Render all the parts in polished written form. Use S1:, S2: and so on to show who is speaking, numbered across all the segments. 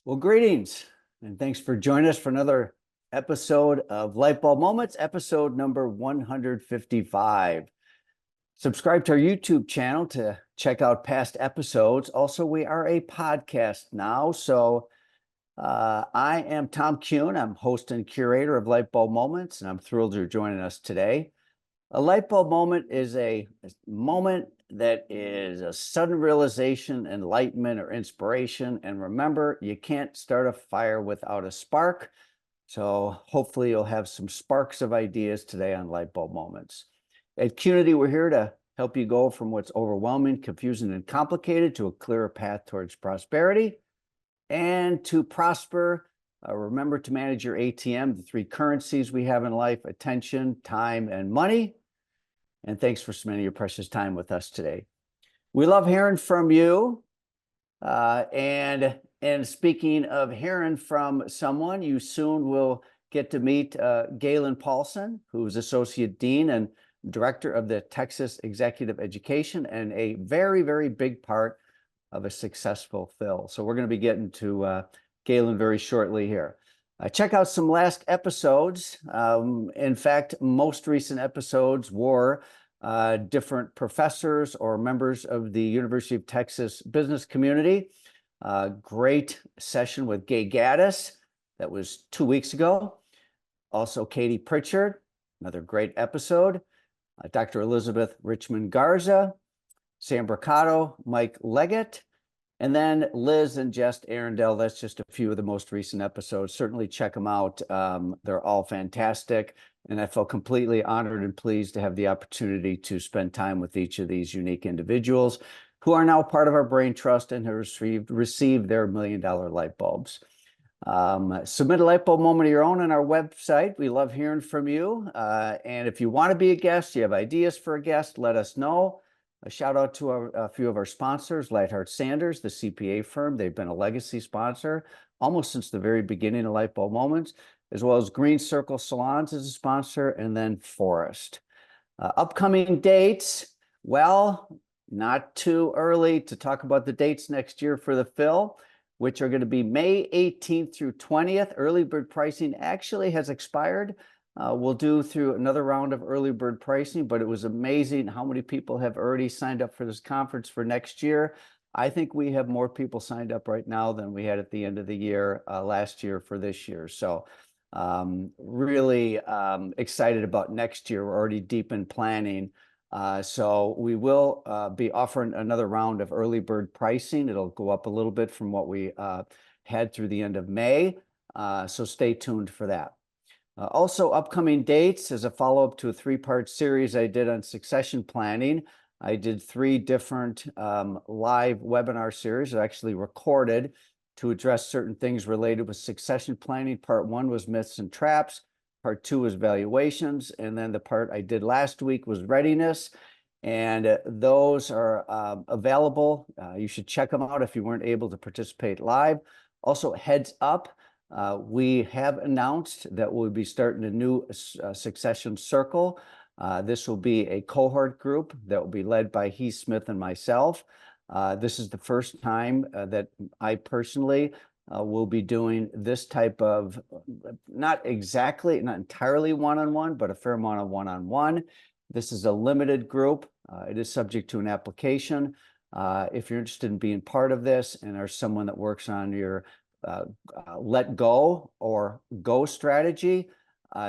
S1: Well, greetings, and thanks for joining us for another episode of Lightbulb Moments, episode number 155. Subscribe to our YouTube channel to check out past episodes. Also, we are a podcast now, so I am Tom Kuhn. I'm host and curator of Lightbulb Moments, and I'm thrilled you're joining us today. A light bulb moment is a moment that is a sudden realization, enlightenment, or inspiration. And remember, you can't start a fire without a spark. So hopefully you'll have some sparks of ideas today on light bulb moments. At Qnity, we're here to help you go from what's overwhelming, confusing, and complicated to a clearer path towards prosperity. And to prosper, remember to manage your ATM, the three currencies we have in life: attention, time, and money. And thanks for spending your precious time with us today. We love hearing from you. And speaking of hearing from someone, you soon will get to meet Gaylen Paulson, who's Associate Dean and Director of the Texas Executive Education and a very, very big part of a successful Phil. So we're going to be getting to Gaylen very shortly here. Check out some last episodes. In fact, most recent episodes were different professors or members of the University of Texas business community. Great session with Gay Gaddis. That was 2 weeks ago. Also, Katie Pritchard, another great episode. Dr. Elizabeth Richmond Garza, Sam Bricado, Mike Leggett, and then Liz and Jess Arundel. That's just a few of the most recent episodes. Certainly check them out. They're all fantastic. And I felt completely honored and pleased to have the opportunity to spend time with each of these unique individuals who are now part of our brain trust and have received their $1 million light bulbs. Submit a light bulb moment of your own on our website. We love hearing from you. And if you want to be a guest, you have ideas for a guest, let us know. A shout out to a few of our sponsors, Lightheart Sanders, the CPA firm. They've been a legacy sponsor almost since the very beginning of Lightbulb Moments, as well as Green Circle Salons as a sponsor, and then Forest. Upcoming dates, well, not too early to talk about the dates next year for the Phil, which are going to be May 18th through 20th. Early bird pricing actually has expired. We'll do through another round of early bird pricing, but it was amazing how many people have already signed up for this conference for next year. I think we have more people signed up right now than we had at the end of the year last year for this year. So really excited about next year. We're already deep in planning. So we will be offering another round of early bird pricing. It'll go up a little bit from what we had through the end of May. So stay tuned for that. Also, upcoming dates as a follow-up to a three-part series I did on succession planning. I did 3 different live webinar series that I actually recorded to address certain things related with succession planning. Part 1 was myths and traps. Part 2 was valuations. And then the part I did last week was readiness. And those are available. You should check them out if you weren't able to participate live. Also, heads up. We have announced that we'll be starting a new succession circle. This will be a cohort group that will be led by Heath Smith and myself. This is the first time that I personally will be doing this type of, not entirely one-on-one, but a fair amount of one-on-one. This is a limited group. It is subject to an application. If you're interested in being part of this and are someone that works on your let go or go strategy,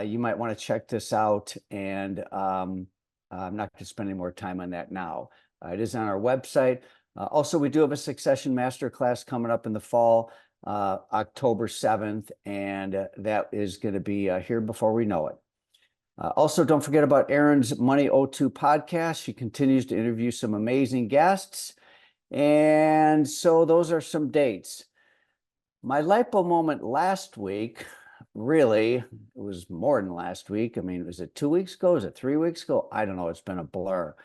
S1: you might want to check this out. And I'm not going to spend any more time on that now. It is on our website. Also, we do have a succession masterclass coming up in the fall, October 7th, and that is going to be here before we know it. Also, don't forget about Erin's Money O2 podcast. She continues to interview some amazing guests. And so those are some dates. My light bulb moment last week, really, it was more than last week. I mean, was it 2 weeks ago? Was it 3 weeks ago? I don't know. It's been a blur.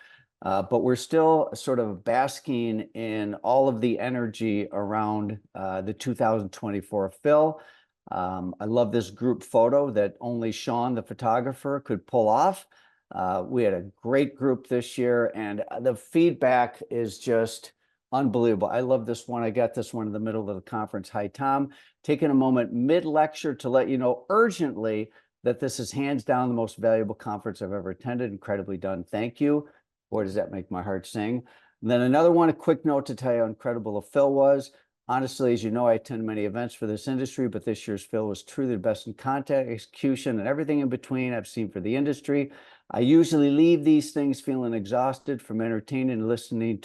S1: But we're still sort of basking in all of the energy around the 2024 Phil. I love this group photo that only Sean, the photographer, could pull off. We had a great group this year, and the feedback is just Unbelievable. I love this one. I got this one in the middle of the conference. Hi, Tom. Taking a moment mid-lecture to let you know urgently that this is hands down the most valuable conference I've ever attended. Incredibly done. Thank you. Boy, does that make my heart sing. And then another one, a quick note to tell you how incredible the Phil was. Honestly, as you know, I attend many events for this industry, but this year's Phil was truly the best in content, execution, and everything in between I've seen for the industry. I usually leave these things feeling exhausted from entertaining and listening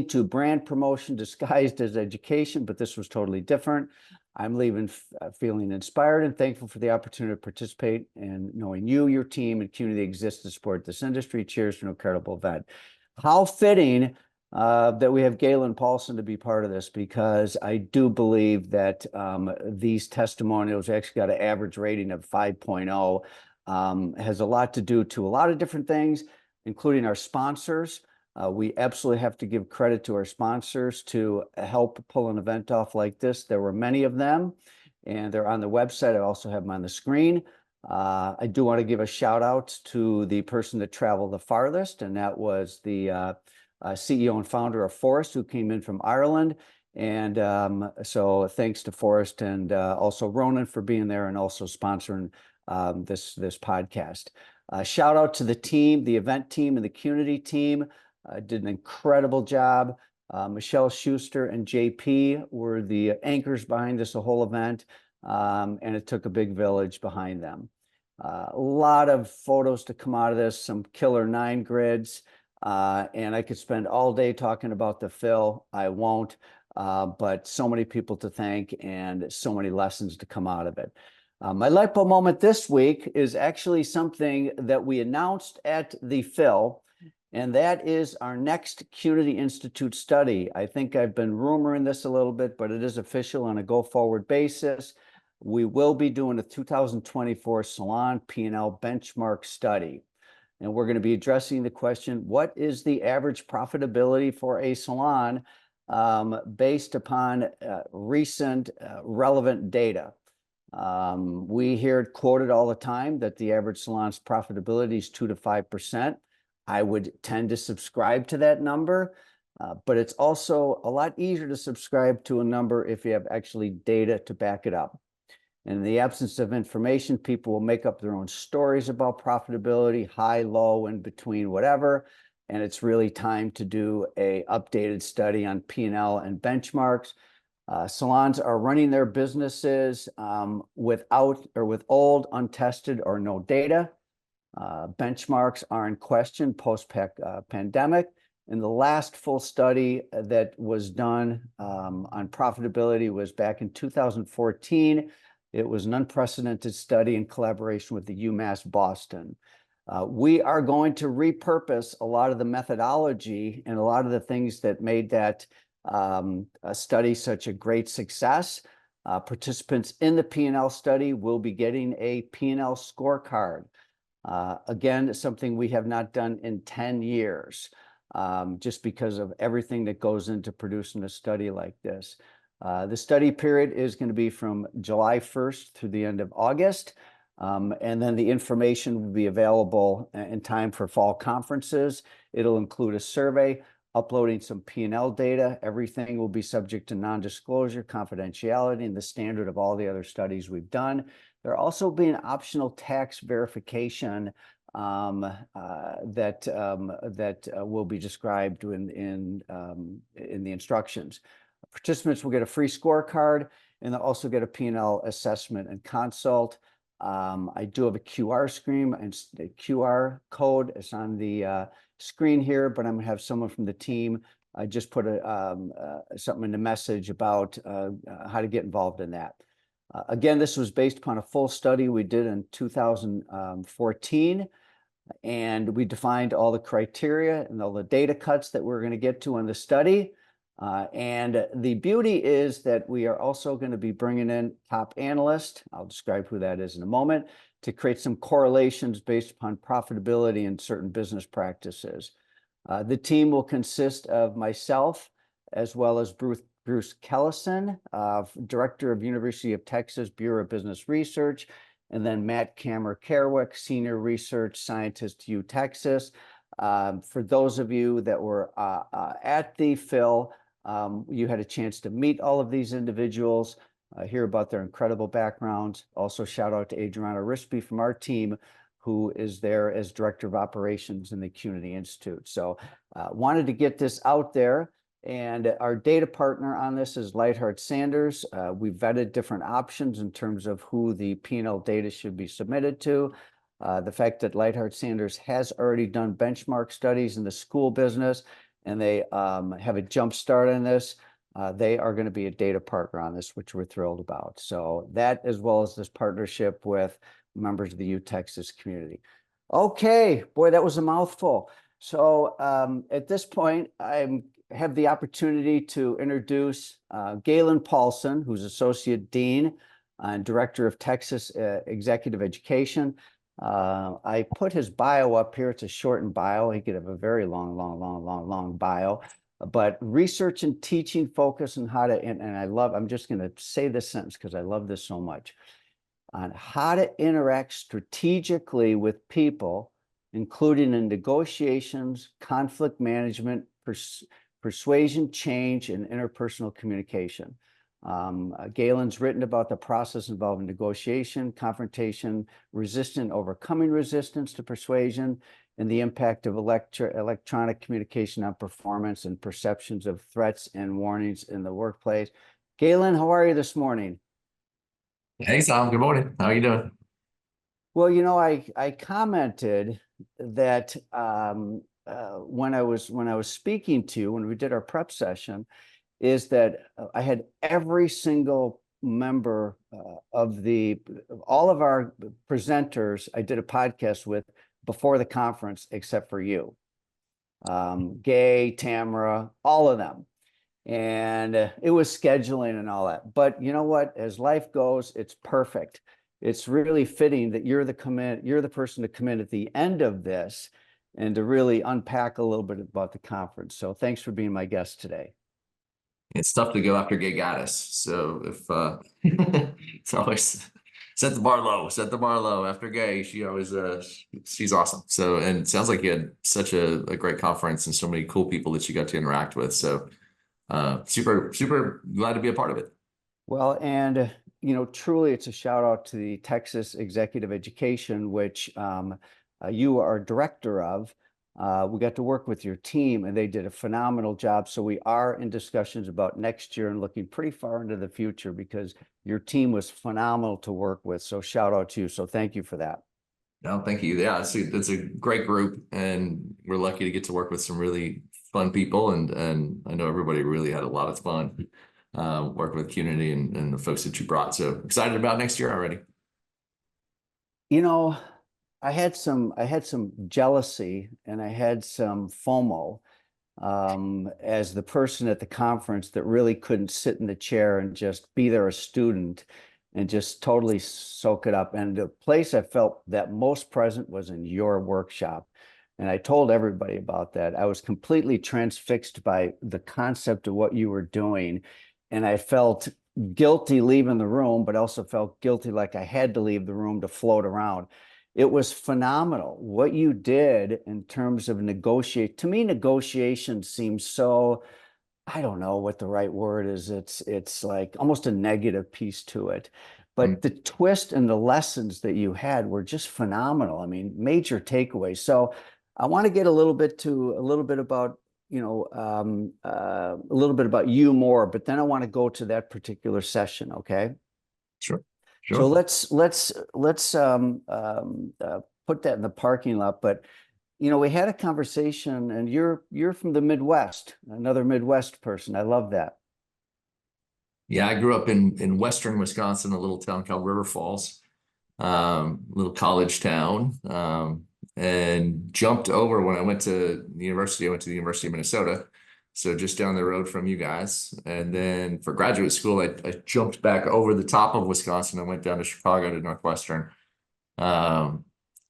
S1: to brand promotion disguised as education, but this was totally different. I'm leaving feeling inspired and thankful for the opportunity to participate, and knowing you, your team, and Qnity exists to support this industry. Cheers to an incredible event. How fitting that we have Gaylen Paulson to be part of this, because I do believe that these testimonials actually got an average rating of 5.0. Has a lot to do to a lot of different things, including our sponsors. We absolutely have to give credit to our sponsors to help pull an event off like this. There were many of them, and they're on the website. I also have them on the screen. I do want to give a shout out to the person that traveled the farthest, and that was the CEO and founder of Forrest, who came in from Ireland. And so thanks to Forrest, and also Ronan for being there and also sponsoring this podcast. Shout out to the team, the event team, and the Qnity team. Did an incredible job. Michelle Schuster and JP were the anchors behind this whole event, and it took a big village behind them. A lot of photos to come out of this, some killer 9 grids, and I could spend all day talking about the Phil. I won't, but so many people to thank and so many lessons to come out of it. My Lightbulb moment this week is actually something that we announced at the Phil, and that is our next Qnity Institute study. I think I've been rumoring this a little bit, but it is official on a go-forward basis. We will be doing a 2024 Salon P&L benchmark study. And we're going to be addressing the question, what is the average profitability for a salon based upon recent relevant data? We hear it quoted all the time that the average salon's profitability is 2 to 5%. I would tend to subscribe to that number, but it's also a lot easier to subscribe to a number if you have actually data to back it up. And in the absence of information, people will make up their own stories about profitability, high, low, in between, whatever. And it's really time to do an updated study on P&L and benchmarks. Salons are running their businesses without or with old, untested, or no data. Benchmarks are in question post-pandemic. And the last full study that was done on profitability was back in 2014. It was an unprecedented study in collaboration with the UMass Boston. We are going to repurpose a lot of the methodology and a lot of the things that made that study such a great success. Participants in the P&L study will be getting a P&L scorecard. Again, something we have not done in 10 years, just because of everything that goes into producing a study like this. The study period is going to be from July 1st through the end of August. And then the information will be available in time for fall conferences. It'll include a survey, uploading some P&L data. Everything will be subject to non-disclosure, confidentiality, and the standard of all the other studies we've done. There'll also be an optional tax verification that will be described in the instructions. Participants will get a free scorecard, and they'll also get a P&L assessment and consult. I do have a QR screen and the QR code is on the screen here, but I'm going to have someone from the team just put something in the message about how to get involved in that. Again, this was based upon a full study we did in 2014, and we defined all the criteria and all the data cuts that we're going to get to in the study. And the beauty is that we are also going to be bringing in top analysts. I'll describe who that is in a moment, to create some correlations based upon profitability in certain business practices. The team will consist of myself, as well as Bruce Kellison, Director of University of Texas Bureau of Business Research, and then Matt Camer-Kerwick, Senior Research Scientist, U Texas. For those of you that were at the Phil, you had a chance to meet all of these individuals, hear about their incredible backgrounds. Also, shout out to Adriana Rispy from our team, who is there as Director of Operations in the Qnity Institute. So wanted to get this out there. And our data partner on this is Lightheart Sanders. We vetted different options in terms of who the P&L data should be submitted to. The fact that Lightheart Sanders has already done benchmark studies in the school business, and they have a jump start on this. They are going to be a data partner on this, which we're thrilled about. So that, as well as this partnership with members of the U Texas community. Okay, boy, that was a mouthful. So at this point, I have the opportunity to introduce Gaylen Paulson, who's Associate Dean and Director of Texas Executive Education. I put his bio up here. It's a shortened bio. He could have a very long bio. But research and teaching focus on how to, and I'm just going to say this sentence because I love this so much, on how to interact strategically with people, including in negotiations, conflict management, persuasion, change, and interpersonal communication. Gaylen's written about the process involving negotiation, confrontation, overcoming resistance to persuasion, and the impact of electronic communication on performance and perceptions of threats and warnings in the workplace. Gaylen, how are you this morning?
S2: Hey, Sam. Good morning. How are you doing?
S1: Well, you know, I commented that when I was speaking to you, when we did our prep session, is that I had every single member of all of our presenters I did a podcast with before the conference, except for you. Gay, Tamara, all of them. And it was scheduling and all that. But you know what? As life goes, it's perfect. It's really fitting that you're the person to come in at the end of this and to really unpack a little bit about the conference. So thanks for being my guest today.
S2: It's tough to go after Gay Goddess. So if it's always set the bar low, after Gay. She always she's awesome. So, and it sounds like you had such a great conference and so many cool people that you got to interact with. So super glad to be a part of it.
S1: Well, and you know, truly it's a shout out to the Texas Executive Education, which you are director of. We got to work with your team and they did a phenomenal job. So we are in discussions about next year and looking pretty far into the future because your team was phenomenal to work with. So shout out to you. So thank you for that.
S2: No, thank you. Yeah, it's a great group and we're lucky to get to work with some really fun people. And I know everybody really had a lot of fun working with Qnity and the folks that you brought. So excited about next year already.
S1: You know, I had some jealousy and I had some FOMO as the person at the conference that really couldn't sit in the chair and just be there a student and just totally soak it up. And the place I felt that most present was in your workshop. And I told everybody about that. I was completely transfixed by the concept of what you were doing. And I felt guilty leaving the room, but also felt guilty like I had to leave the room to float around. It was phenomenal what you did in terms of negotiate. To me, negotiation seems so, I don't know what the right word is. It's like almost a negative piece to it. But the twist and the lessons that you had were just phenomenal. I mean, major takeaways. So I want to get a little bit about, you know, a little bit about you more, but then I want to go to that particular session. Okay.
S2: Sure.
S1: So let's put that in the parking lot. But you know, we had a conversation, and you're from the Midwest, another Midwest person. I love that.
S2: Yeah, I grew up in western Wisconsin, a little town called River Falls, little college town, and jumped over when I went to the university. I went to the University of Minnesota, so just down the road from you guys. And then for graduate school, I jumped back over the top of Wisconsin. I went down to Chicago to Northwestern, and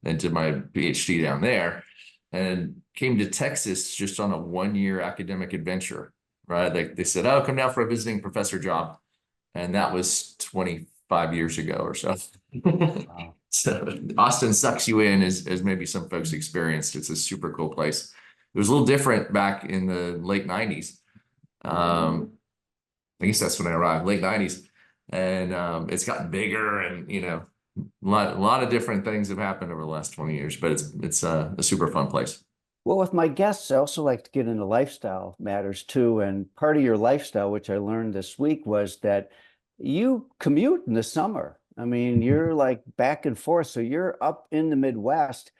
S2: did my PhD down there, and came to Texas just on a one-year academic adventure. Right? They said, "Oh, come down for a visiting professor job," and that was 25 years ago or so.
S1: Wow.
S2: So Austin sucks you in, as maybe some folks experienced. It's a super cool place. It was a little different back in the late 90s. I guess that's when I arrived, late 90s. And it's gotten bigger, and a lot of different things have happened over the last 20 years, but it's a super fun place.
S1: Well, with my guests, I also like to get into lifestyle matters too. And part of your lifestyle, which I learned this week, was that you commute in the summer. I mean, you're like back and forth. So you're up in the Midwest.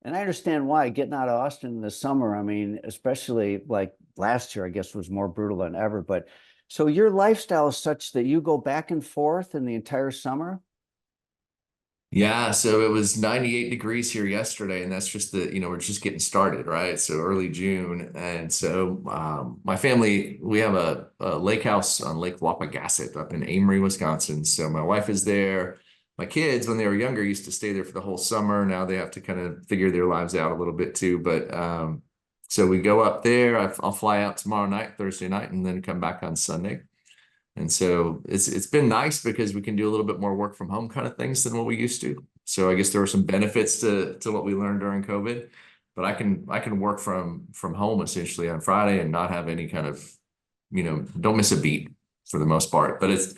S1: And I understand why getting out of Austin in the summer, I mean, especially like last year, I guess was more brutal than ever. But so your lifestyle is such that you go back and forth in the entire summer.
S2: Yeah, so it was 98 degrees here yesterday, and that's just we're just getting started, right? So early June. And so my family, we have a lake house on Lake Wapagasset up in Amory, Wisconsin. So my wife is there. My kids, when they were younger, used to stay there for the whole summer. Now they have to kind of figure their lives out a little bit too. But so we go up there. I'll fly out tomorrow night, Thursday night, and then come back on Sunday. And so it's been nice because we can do a little bit more work from home kind of things than what we used to. So I guess there were some benefits to what we learned during COVID, but I can work from home essentially on Friday and not have any kind of, don't miss a beat for the most part. But it's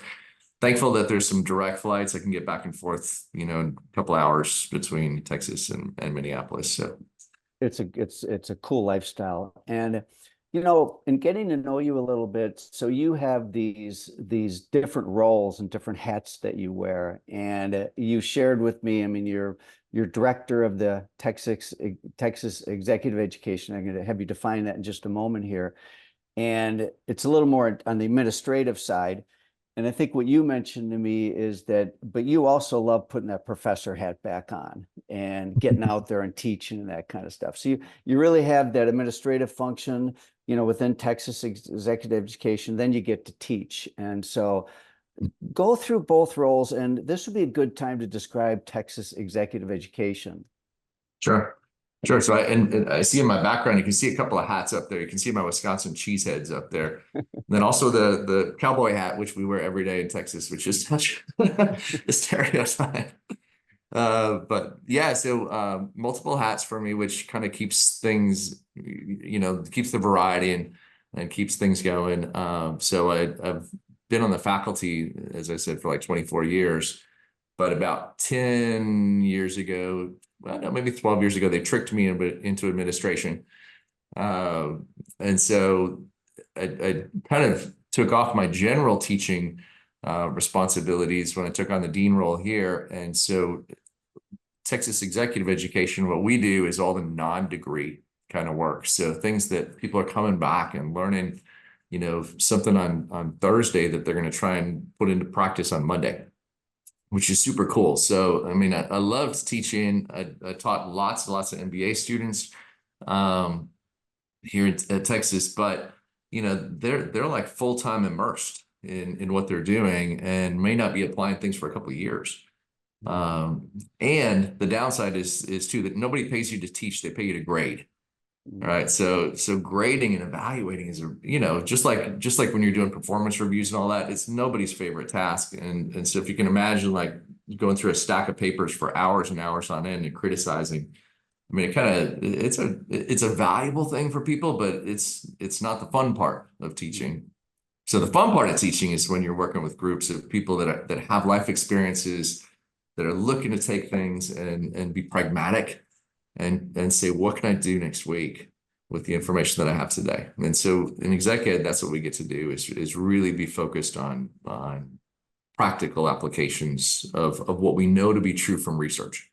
S2: thankful that there's some direct flights. I can get back and forth, in a couple hours between Texas and Minneapolis. So
S1: It's a cool lifestyle. And in getting to know you a little bit, so you have these different roles and different hats that you wear. And you shared with me, I mean, you're director of the Texas Executive Education. I'm going to have you define that in just a moment here. And it's a little more on the administrative side. And I think what you mentioned to me is that, but you also love putting that professor hat back on and getting out there and teaching and that kind of stuff. So you really have that administrative function, within Texas Executive Education, then you get to teach. And so go through both roles, and this would be a good time to describe Texas Executive Education.
S2: sure. Sure. So and I see in my background, you can see a couple of hats up there. You can see my Wisconsin cheeseheads up there. And then also the cowboy hat, which we wear every day in Texas, which is such a stereotype. But yeah, so multiple hats for me, which kind of keeps things, keeps the variety and keeps things going. So I've been on the faculty, as I said, for like 24 years. But about 10 years ago, well, no, maybe 12 years ago, they tricked me into administration. And so I kind of took off my general teaching responsibilities when I took on the dean role here. And so Texas Executive Education, what we do is all the non-degree kind of work. So things that people are coming back and learning, something on Thursday that they're going to try and put into practice on Monday, which is super cool. So, I mean, I loved teaching. I taught lots and lots of MBA students here at Texas, but they're like full-time immersed in what they're doing and may not be applying things for a couple of years. And the downside is too that nobody pays you to teach; they pay you to grade. All right. So grading and evaluating is just like when you're doing performance reviews and all that, it's nobody's favorite task. And so if you can imagine like going through a stack of papers for hours and hours on end and criticizing, I mean, it's a valuable thing for people, but it's not the fun part of teaching. So the fun part of teaching is when you're working with groups of people that have life experiences, that are looking to take things and be pragmatic and say, what can I do next week with the information that I have today? And so in exec ed, that's what we get to do is really be focused on practical applications of what we know to be true from research.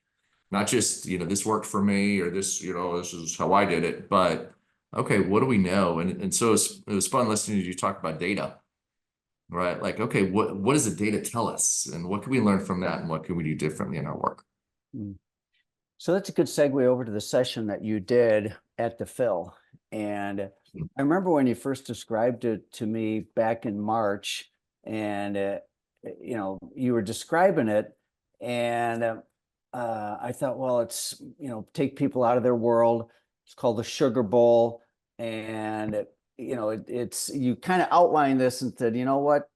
S2: Not just, this worked for me or this, this is how I did it, but okay, what do we know? And so it was fun listening to you talk about data, right? Like, okay, what does the data tell us and what can we learn from that and what can we do differently in our work?
S1: So that's a good segue over to the session that you did at the Phil. And I remember when you first described it to me back in March, and you were describing it, and I thought, well, it's take people out of their world. It's called the Sugar Bowl, and it's you kind of outlined this and said, you know what,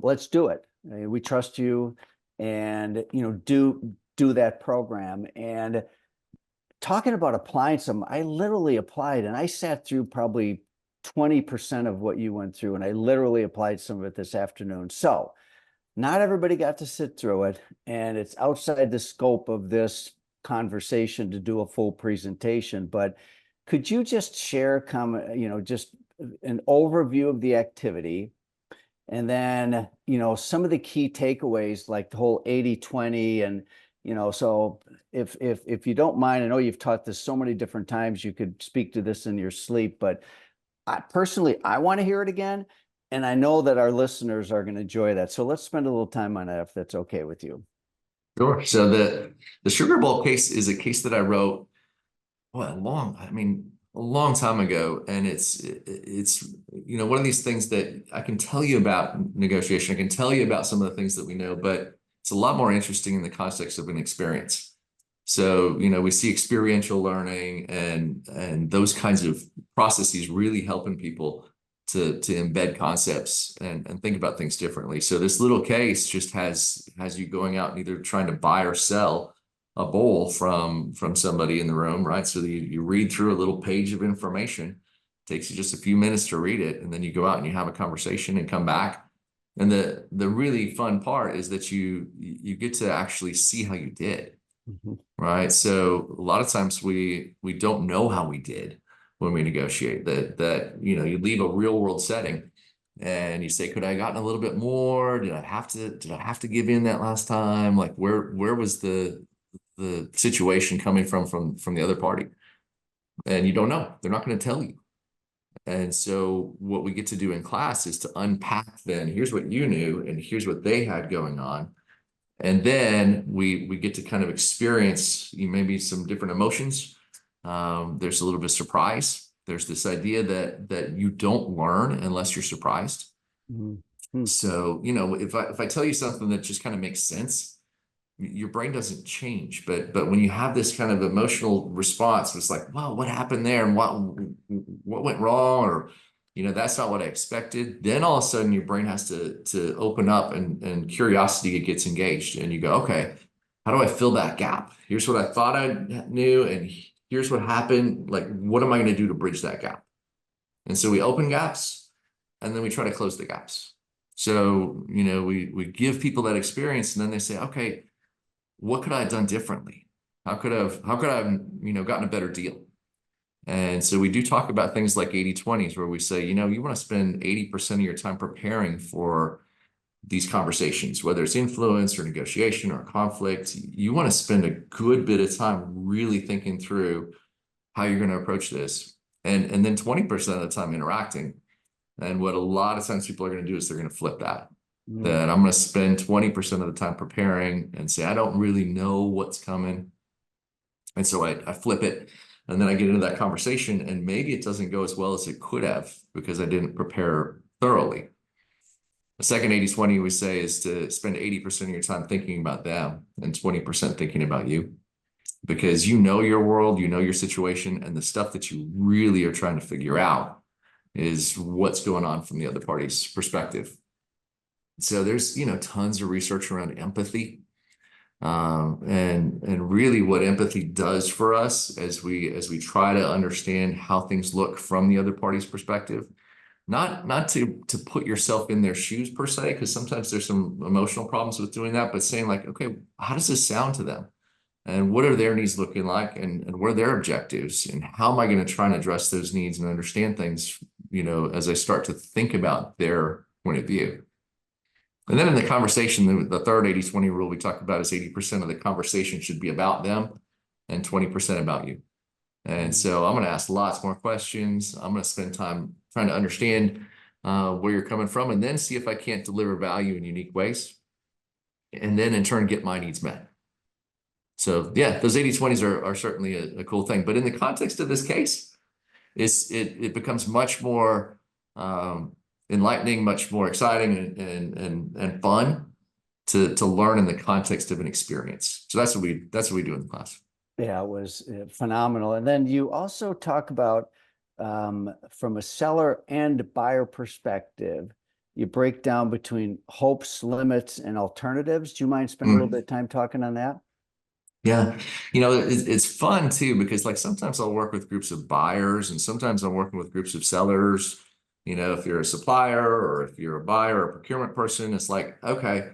S1: let's do it. We trust you, and do do that program. And talking about applying some, I literally applied, and I sat through probably 20% of what you went through, and I literally applied some of it this afternoon. So not everybody got to sit through it, and it's outside the scope of this conversation to do a full presentation. But could you just share, just an overview of the activity, and then, some of the key takeaways, like the whole 80-20, and, so if you don't mind, I know you've taught this so many different times, you could speak to this in your sleep, but I want to hear it again. And I know that our listeners are going to enjoy that. So let's spend a little time on that, if that's okay with you.
S2: Sure. So the Sugar Bowl case is a case that I wrote, a long time ago. And it's one of these things that I can tell you about negotiation. I can tell you about some of the things that we know, but it's a lot more interesting in the context of an experience. So, we see experiential learning and those kinds of processes really helping people to embed concepts and think about things differently. So this little case just has you going out and either trying to buy or sell a bowl from somebody in the room, right? So you read through a little page of information, it takes you just a few minutes to read it, and then you go out and you have a conversation and come back. And the really fun part is that you get to actually see how you did.
S1: Mm-hmm.
S2: Right. So a lot of times we don't know how we did when we negotiate that, you leave a real world setting and you say, could I have gotten a little bit more? Did I have to give in that last time? Like where was the situation coming from the other party? And you don't know. They're not going to tell you. And so what we get to do in class is to unpack then, here's what you knew and here's what they had going on. And then we get to kind of experience maybe some different emotions. There's a little bit of surprise. There's this idea that you don't learn unless you're surprised.
S1: Mm-hmm.
S2: So, if I tell you something that just kind of makes sense, your brain doesn't change. But when you have this kind of emotional response, it's like, wow, what happened there? And what went wrong? Or that's not what I expected. Then all of a sudden your brain has to open up and curiosity gets engaged and you go, okay, how do I fill that gap? Here's what I thought I knew and here's what happened. Like, what am I going to do to bridge that gap? And so we open gaps and then we try to close the gaps. So, we give people that experience and then they say, okay, what could I have done differently? How could I have, gotten a better deal? And so we do talk about things like 80-20s where we say, you want to spend 80% of your time preparing for these conversations, whether it's influence or negotiation or conflict. You want to spend a good bit of time really thinking through how you're going to approach this. And then 20% of the time interacting. And what a lot of times people are going to do is they're going to flip that. That I'm going to spend 20% of the time preparing and say, I don't really know what's coming. And so I flip it. And then I get into that conversation and maybe it doesn't go as well as it could have because I didn't prepare thoroughly. The second 80-20 we say is to spend 80% of your time thinking about them and 20% thinking about you. Because your world, your situation, and the stuff that you really are trying to figure out is what's going on from the other party's perspective. So there's, tons of research around empathy. And really what empathy does for us as we try to understand how things look from the other party's perspective, not to put yourself in their shoes per se, because sometimes there's some emotional problems with doing that, but saying like, okay, how does this sound to them? And what are their needs looking like? And what are their objectives? And how am I going to try and address those needs and understand things, as I start to think about their point of view? And then in the conversation, the third 80-20 rule we talk about is 80% of the conversation should be about them and 20% about you. And so I'm going to ask lots more questions. I'm going to spend time trying to understand where you're coming from and then see if I can't deliver value in unique ways. And then in turn, get my needs met. So yeah, those 80-20s are certainly a cool thing. But in the context of this case, it becomes much more enlightening, much more exciting and fun to learn in the context of an experience. So that's what we do in the class.
S1: Yeah, it was phenomenal. And then you also talk about from a seller and buyer perspective, you break down between hopes, limits, and alternatives. Do you mind spending a little bit of time talking on that?
S2: Yeah. It's fun too, because like sometimes I'll work with groups of buyers and sometimes I'm working with groups of sellers. If you're a supplier or if you're a buyer or a procurement person, it's like, okay,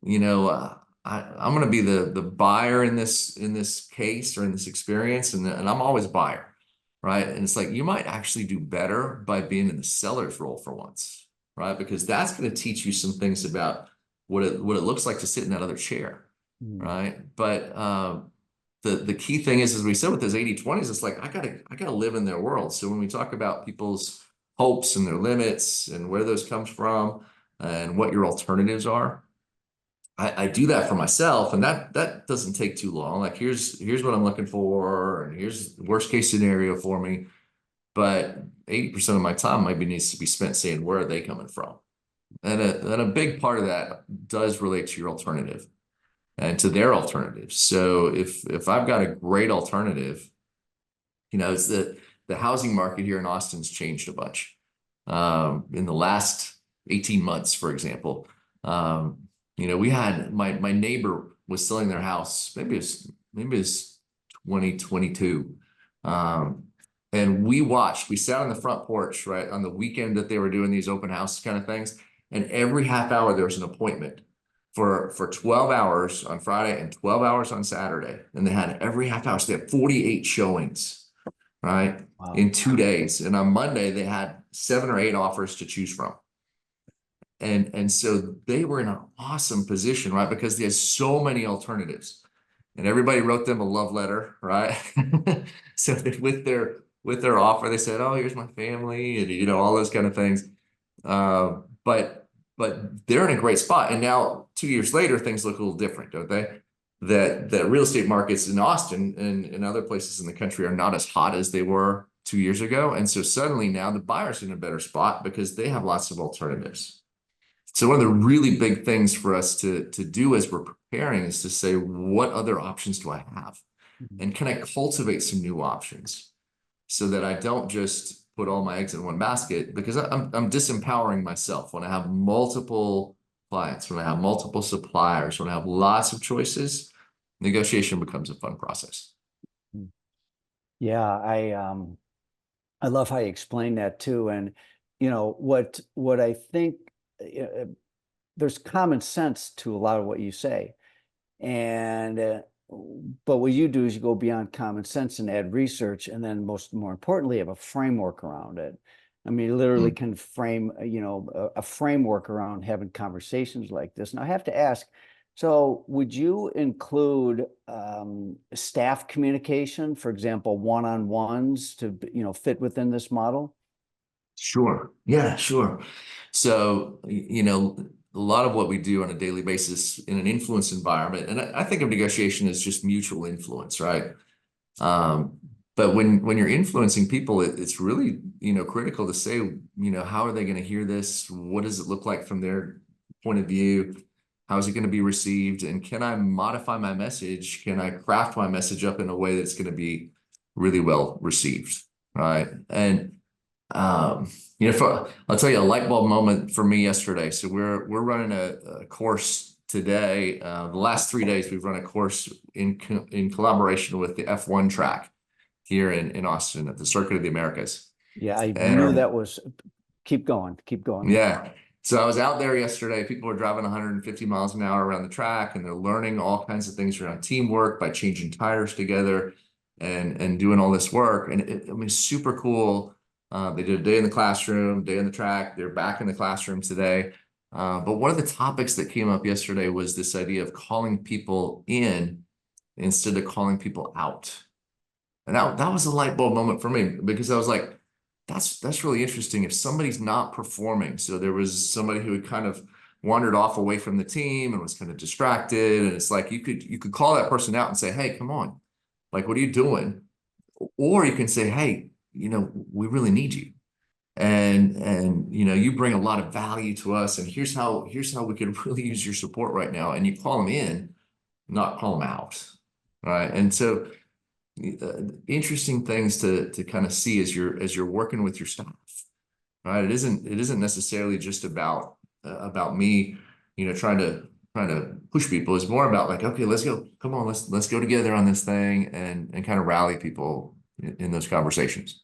S2: you know, uh, I'm going to be the buyer in this case or in this experience, and I'm always a buyer, right? And it's like you might actually do better by being in the seller's role for once, right? Because that's going to teach you some things about what it looks like to sit in that other chair,
S1: Mm.
S2: right? But the key thing is, as we said with those 80/20s, it's like I gotta live in their world. So when we talk about people's hopes and their limits and where those comes from and what your alternatives are, I do that for myself, and that doesn't take too long. Like here's what I'm looking for, and here's the worst case scenario for me. But 80% of my time maybe needs to be spent saying where are they coming from, and a big part of that does relate to your alternative and to their alternatives. So if I've got a great alternative, it's the housing market here in Austin's changed a bunch in the last 18 months, for example. We had my neighbor was selling their house, maybe it's 2022. Um, and we sat on the front porch, right, on the weekend that they were doing these open house kind of things. And every half hour there was an appointment for 12 hours on Friday and 12 hours on Saturday. And they had every half hour. So they had 48 showings, right,
S1: Wow.
S2: in 2 days. And on Monday, they had 7 or 8 offers to choose from. And so they were in an awesome position, right? Because they had so many alternatives. And everybody wrote them a love letter, right? So that with their offer, they said, "Oh, here's my family," and all those kind of things. But they're in a great spot. And now 2 years later, things look a little different, don't they? That real estate markets in Austin and other places in the country are not as hot as they were 2 years ago. And so suddenly now the buyer's in a better spot because they have lots of alternatives. So one of the really big things for us to do as we're preparing is to say, what other options do I have?
S1: Mhm.
S2: And can I cultivate some new options so that I don't just put all my eggs in one basket? Because I'm disempowering myself when I have multiple clients, when I have multiple suppliers, when I have lots of choices, negotiation becomes a fun process.
S1: Mm. Yeah, I love how you explain that too. And what I think uh, there's common sense to a lot of what you say. And but what you do is you go beyond common sense and add research, and then more importantly, have a framework around it. I mean, you literally
S2: Mm.
S1: can frame, a framework around having conversations like this. And I have to ask, so would you include staff communication, for example, one-on-ones to, fit within this model?
S2: Sure. Yeah, sure. So, a lot of what we do on a daily basis in an influence environment, and I think of negotiation as just mutual influence, right? Um, but when you're influencing people, it's really, critical to say, how are they going to hear this? What does it look like from their point of view? How is it going to be received? And can I modify my message? Can I craft my message up in a way that's going to be really well received? Right. And um, I'll tell you a light bulb moment for me yesterday. So we're running a course today. The last 3 days we've run a course in collaboration with the F1 track here in Austin at the Circuit of the Americas.
S1: Yeah, I knew
S2: And
S1: that was, keep going, keep going.
S2: yeah, so I was out there yesterday. People were driving 150 miles an hour around the track, and they're learning all kinds of things around teamwork by changing tires together and doing all this work. And I mean, super cool. They did a day in the classroom, day in the track. They're back in the classroom today. But one of the topics that came up yesterday was this idea of calling people in instead of calling people out. And that was a light bulb moment for me because I was like, that's really interesting. If somebody's not performing, so there was somebody who had kind of wandered off away from the team and was kind of distracted, and it's like you could call that person out and say, "Hey, come on, like what are you doing?" Or you can say, "Hey, we really need you, and you bring a lot of value to us, and here's how we could really use your support right now." And you call them in, not call them out, right? And so interesting things to kind of see as you're working with your staff, right? It isn't necessarily just about me, trying to trying to push people. It's more about like, okay, let's go. Come on, let's go together on this thing and kind of rally people in those conversations.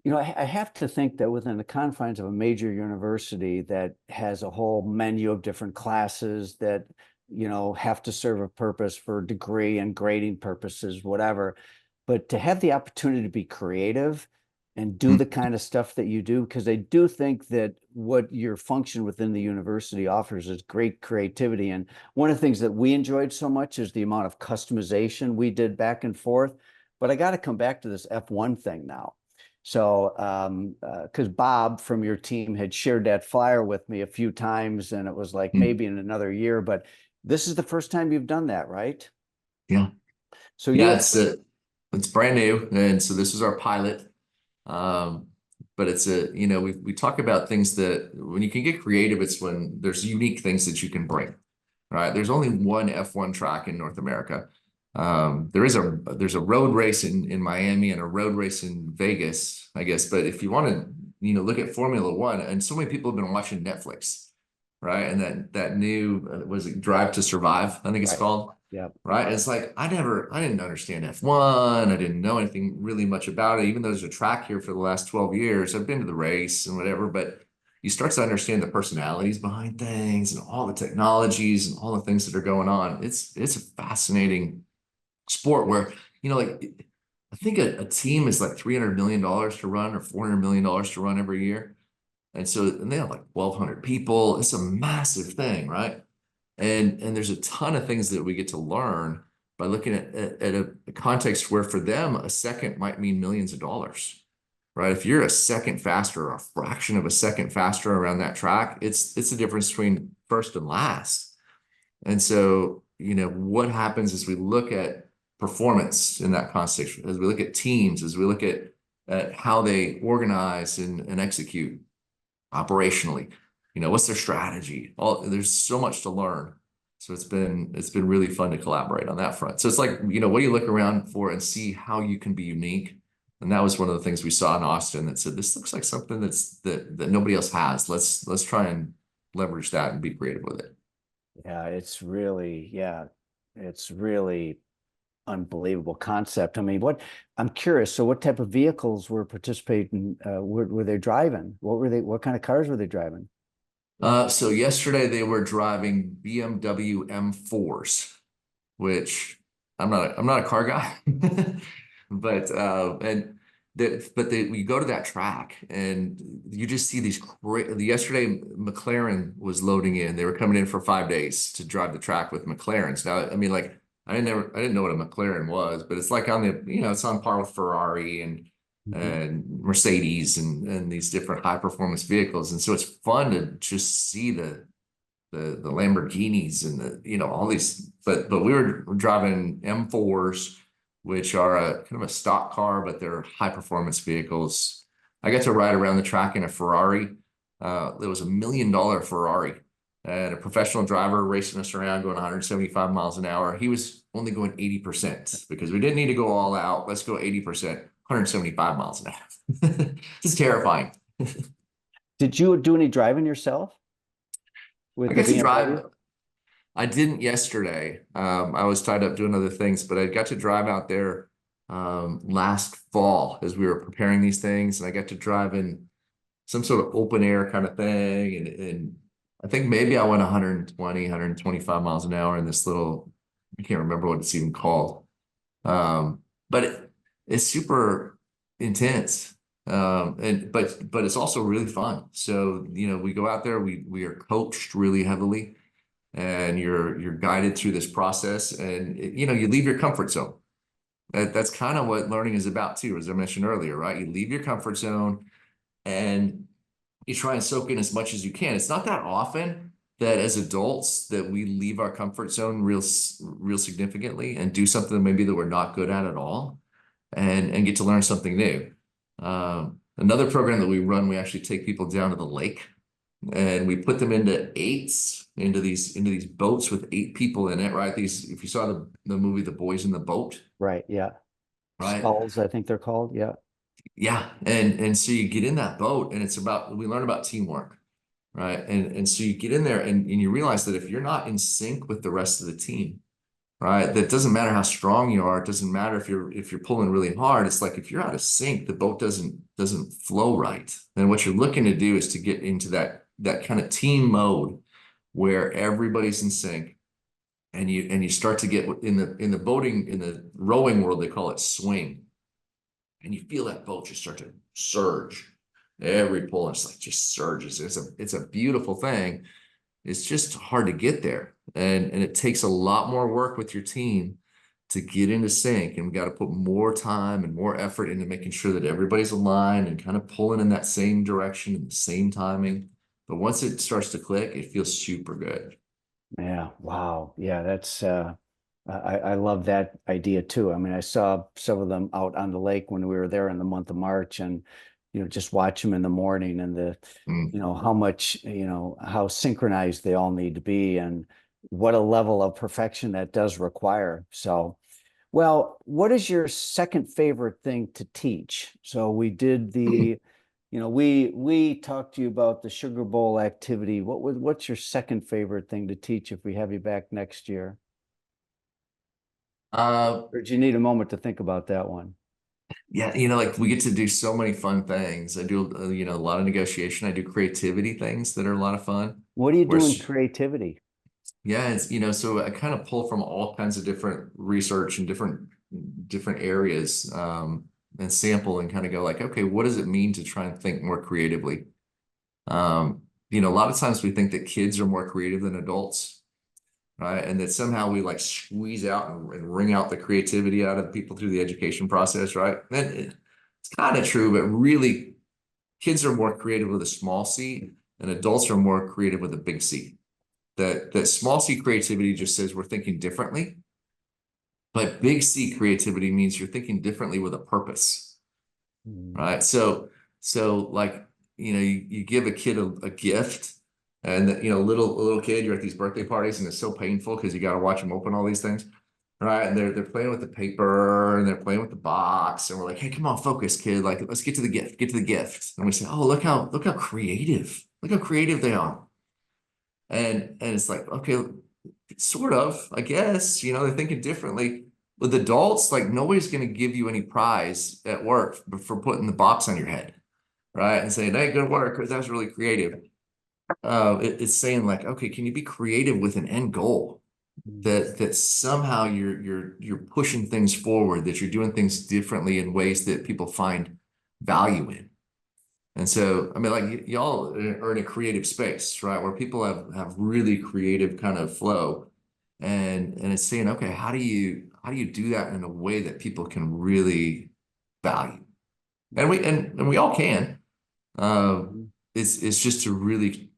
S1: You know, I have to think that within the confines of a major university that has a whole menu of different classes that, you know, have to serve a purpose for degree and grading purposes, whatever. But to have the opportunity to be creative and do the kind of stuff that you do, because I do think that what your function within the university offers is great creativity. And one of the things that we enjoyed so much is the amount of customization we did back and forth. But I got to come back to this F1 thing now. So, because Bob from your team had shared that flyer with me a few times, and it was like maybe in another year, but this is the first time you've done that, right?
S2: Yeah.
S1: So you
S2: Yeah,
S1: have,
S2: it's brand new. And so this is our pilot. Um, but it's we talk about things that when you can get creative, it's when there's unique things that you can bring, right? There's only one F1 track in North America. There's a road race in Miami and a road race in Vegas, I guess. But if you want to, look at Formula One, and so many people have been watching Netflix, right? And that new was it Drive to Survive, I think it's
S1: right.
S2: called,
S1: Yeah.
S2: right? It's like I didn't understand F1. I didn't know anything really much about it, even though there's a track here for the last 12 years. I've been to the race and whatever, but you start to understand the personalities behind things and all the technologies and all the things that are going on. It's a fascinating sport where, like I think a team is like $300 million to run or $400 million to run every year. And they have like 1,200 people. It's a massive thing, right? And there's a ton of things that we get to learn by looking at a context where for them, a second might mean millions of dollars, right? If you're a second faster or a fraction of a second faster around that track, it's the difference between first and last. And so, what happens as we look at performance in that context, as we look at teams, as we look at how they organize and execute operationally, what's their strategy? There's so much to learn. So it's been really fun to collaborate on that front. So it's like, what do you look around for and see how you can be unique? And that was one of the things we saw in Austin that said, this looks like something that nobody else has. Let's try and leverage that and be creative with it.
S1: Yeah, it's really unbelievable concept. I mean, I'm curious. So what type of vehicles were participating, were they driving? What kind of cars were they driving?
S2: So yesterday they were driving BMW M4s, which I'm not a car guy, but we go to that track and you just see these great. Yesterday McLaren was loading in. They were coming in for 5 days to drive the track with McLarens. Now, I mean, like I didn't know what a McLaren was, but it's like it's on par with Ferrari
S1: Mhm.
S2: and Mercedes and these different high performance vehicles. And so it's fun to just see the Lamborghinis and all these, but we were driving M4s, which are a kind of a stock car, but they're high performance vehicles. I got to ride around the track in a Ferrari. There was $1 million Ferrari and a professional driver racing us around going 175 miles an hour. He was only going 80% because we didn't need to go all out. Let's go 80%, 175 miles an hour. It's terrifying.
S1: Did you do any driving yourself
S2: I
S1: with the
S2: got to
S1: BMW?
S2: drive. I didn't yesterday. I was tied up doing other things, but I got to drive out there last fall as we were preparing these things, and I got to drive in some sort of open air kind of thing, and I think maybe I went 120, 125 miles an hour in this little, I can't remember what it's even called. But it's super intense. But it's also really fun. So, we go out there, we are coached really heavily and you're guided through this process and you leave your comfort zone. That's kind of what learning is about too, as I mentioned earlier, right? You leave your comfort zone and you try and soak in as much as you can. It's not that often that as adults that we leave our comfort zone real significantly and do something maybe that we're not good at all and get to learn something new. Another program that we run, we actually take people down to the lake and we put them into these boats with 8 people in it, right? If you saw the movie The Boys in the Boat,
S1: Right. Yeah.
S2: right?
S1: Skulls, I think they're called. Yeah.
S2: Yeah. And so you get in that boat and we learn about teamwork, right? And so you get in there and you realize that if you're not in sync with the rest of the team, right, that doesn't matter how strong you are. It doesn't matter if you're pulling really hard. It's like if you're out of sync, the boat doesn't flow right. And what you're looking to do is to get into that kind of team mode where everybody's in sync, and you start to get in the boating, in the rowing world, they call it swing, and you feel that boat just start to surge. Every pull, it's like just surges. It's a beautiful thing. It's just hard to get there. And it takes a lot more work with your team to get into sync. And we got to put more time and more effort into making sure that everybody's aligned and kind of pulling in that same direction and the same timing. But once it starts to click, it feels super good.
S1: Yeah. Wow. Yeah. That's, I love that idea too. I mean, I saw some of them out on the lake when we were there in the month of March, and, just watch them in the morning, and
S2: Mm.
S1: how much, how synchronized they all need to be, and what a level of perfection that does require. So, well, what is your second favorite thing to teach? So we did we talked to you about the Sugar Bowl activity. What's your second favorite thing to teach if we have you back next year?
S2: Uh,
S1: Or do you need a moment to think about that one?
S2: yeah, like we get to do so many fun things. I do, a lot of negotiation. I do creativity things that are a lot of fun.
S1: What do you do in
S2: Whereas,
S1: creativity?
S2: yeah, it's, so I kind of pull from all kinds of different research and different areas, and sample and kind of go like, okay, what does it mean to try and think more creatively? A lot of times we think that kids are more creative than adults, right? And that somehow we like squeeze out and wring out the creativity out of people through the education process, right? And it's kind of true, but really kids are more creative with a small C, and adults are more creative with a big C. That small C creativity just says we're thinking differently, but big C creativity means you're thinking differently with a purpose,
S1: Mm.
S2: right? So like, you give a kid a gift, and a little kid, you're at these birthday parties and it's so painful because you got to watch them open all these things, right? And they're playing with the paper and they're playing with the box, and we're like, hey, come on, focus, kid. Like, let's get to the gift. And we say, oh, look how creative they are. And it's like, okay, sort of, I guess, they're thinking differently. With adults, like nobody's going to give you any prize at work for putting the box on your head, right? And saying, hey, good work, because that was really creative. It's saying like, okay, can you be creative with an end goal?
S1: Mm.
S2: That somehow you're pushing things forward, that you're doing things differently in ways that people find value in. And so, I mean, like y'all are in a creative space, right? Where people have really creative kind of flow, and it's saying, okay, how do you do that in a way that people can really value? And we all can. Uh,
S1: Mhm.
S2: it's just to really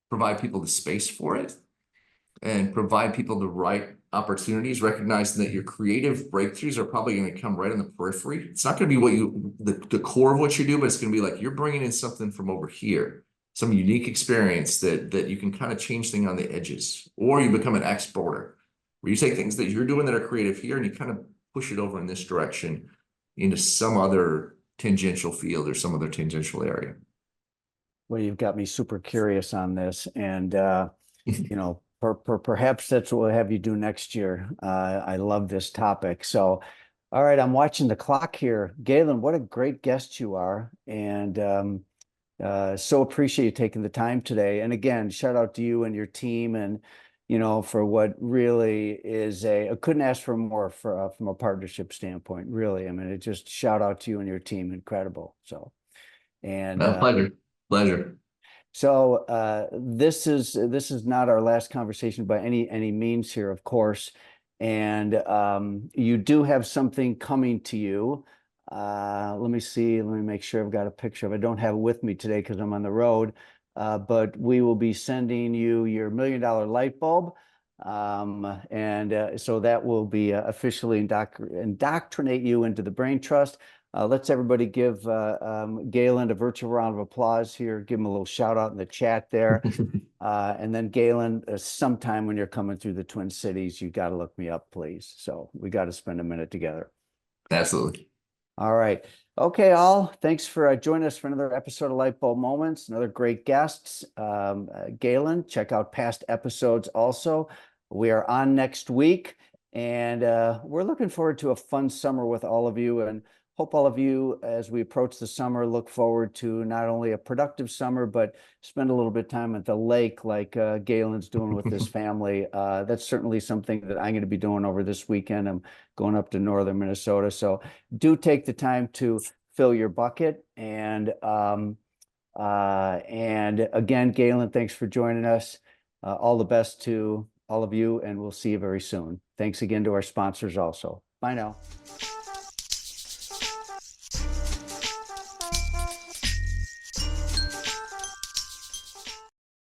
S2: provide people the space for it and provide people the right opportunities, recognizing that your creative breakthroughs are probably going to come right in the periphery. It's not going to be the core of what you do, but it's going to be like you're bringing in something from over here, some unique experience that you can kind of change things on the edges, or you become an exporter where you take things that you're doing that are creative here and you kind of push it over in this direction into some other tangential field or some other tangential area.
S1: Well, you've got me super curious on this, and perhaps that's what we'll have you do next year. I love this topic. So, all right, I'm watching the clock here. Gaylen, what a great guest you are, and so appreciate you taking the time today. And again, shout out to you and your team, and for what really is I couldn't ask for more from a partnership standpoint. Really, I mean, it just shout out to you and your team, incredible. So, and
S2: Pleasure. Pleasure.
S1: so this is not our last conversation by any means here, of course. And you do have something coming to you. Let me see. Let me make sure I've got a picture of it. I don't have it with me today because I'm on the road. But we will be sending you your $1 million light bulb. And so that will be officially indoctrinate you into the brain trust. Let's everybody give Gaylen a virtual round of applause here. Give him a little shout out in the chat there. And then Gaylen, sometime when you're coming through the Twin Cities, you got to look me up, please. So we got to spend a minute together.
S2: Absolutely.
S1: All right. Okay, all. Thanks for joining us for another episode of Lightbulb Moments. Another great guests. Gaylen, check out past episodes also. We are on next week, and we're looking forward to a fun summer with all of you, and hope all of you, as we approach the summer, look forward to not only a productive summer, but spend a little bit of time at the lake like Gaylen's doing with this family. That's certainly something that I'm going to be doing over this weekend. I'm going up to northern Minnesota, so do take the time to fill your bucket. And again, Gaylen, thanks for joining us. All the best to all of you, and we'll see you very soon. Thanks again to our sponsors also. Bye now.